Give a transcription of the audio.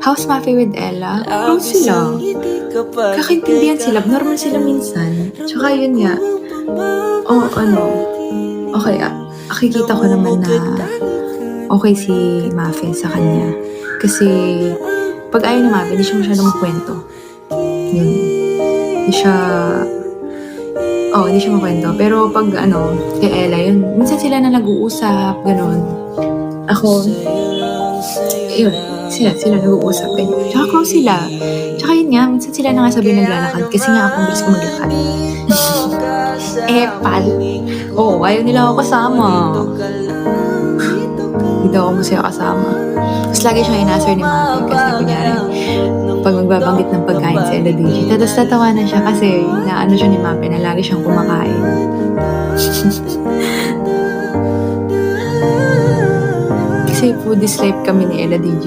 House Mafia with Ella, close sila. Kakaintindihan sila, normal sila minsan. Tsaka yun nga, okey, nakikita ko naman na okey si Mafe sa kanya. Kasi 'pag ayaw ni Mafe hindi siya masyadong magkuwento. Yun, hindi siya makuwento. Pero 'pag kay Ella yun, minsan sila na nag-uusap, gano'n. Ako, yun, sila nag-uusap, ganyan. Tsaka close sila. Tsaka yun nga, minsan sila na nga sabay naglalakad kasi nga ako ang bilis ko maglakad. Epal. Oo, ayaw nila ako kasama. Hindi daw ako masaya kasama. Tapos lagi siyang inaasar ni Mafe kasi kunyari 'pag magbabanggit ng pagkain si Ella DJ, tapos tatawanan siya kasi inaano siya ni Mafe na lagi siyang kumakain. Kasi foodies life kami ni Ella DJ.